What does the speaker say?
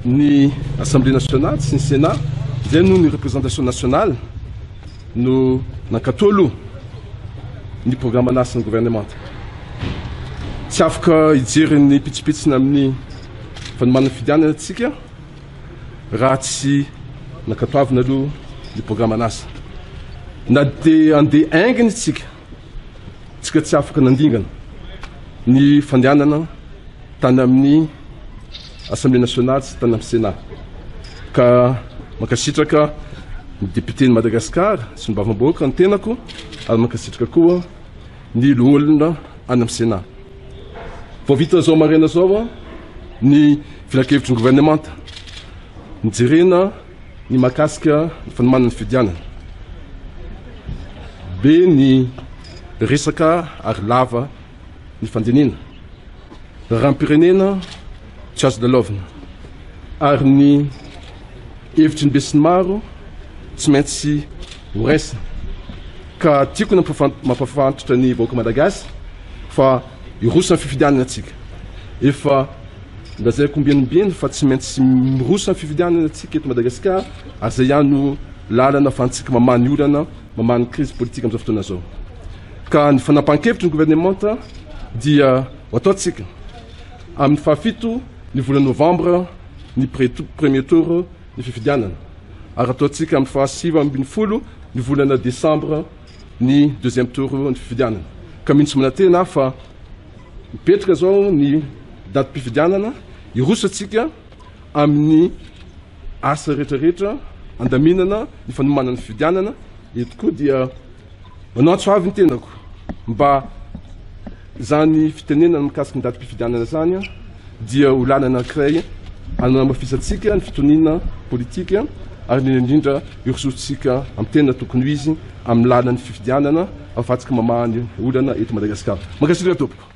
Ny Assemblée nationale sy ny Sénat zay no ny représentation nationale no nankatolo ny programme anasan'ny gouvernement. Tsy afaka hijery ny pitsipitsina amin'ny fanomanana fidianana atsika raha tsy nankatoavina aloha ny programme anasa. Na dia andeha ainginy tsika tsy afaka nandingana ny fandehanana tany amin'ny Assemblée nationale sy tany amin'ny Sénat. Ka mankasitraka ny député ny Madagascar sy ny bavamboaka ny tenako ary mankasitraka koa ny loholona any amin'ny Sénat. Vao vita zao maraina zao ny filakevitry ny gouvernement nijerena ny mahakasika ny fanomanana ny fidianana. Be ny resaka ary lava ny fandinina. Rahamprenena tsy azo lalaovina ary ny hevitry ny be sy ny maro tsy maintsy ho raisina. Ka tiako mampafantotra ny vahoaka malagasy fa irosa ny fifidianana atsika. Efa lazaiko ombienimbeny fa tsy maintsy mirosa ny fifidianana atsika eto Madagasikara ary zay ihany no lalana ahafahantsika mamany olana, mamany crise politique amin'izao fotoana zao. Ka ny fanapahan-kevitry ny gouvernement dia ho ataotsika amin'ny fahafito ny volana novembre ny premier tour ny fifidianana ary ataotsika amin'ny fahasivy ambin'ny folo ny volana décembre ny deuxième tour ny fifidianana. Ka mintsy manantena fa mipetraka zao ny date mpifidianana irosatsika amin'ny asa rehetrarehetra andaminana ny fanomanana ny fifidianana. Eto koa dia manantso avy ny tenako mba zany fitenenana mikasika ny date mpifidianana zany dia ho lalana anankiray anamafisatsika ny fitoniana politika ary indrindra irosotsika amin'ny tena tokony ho izy amin'ny lalan'ny fifidianana ahafahantsika mamany olana eto Madagasikara. Mankasitraka tompoko.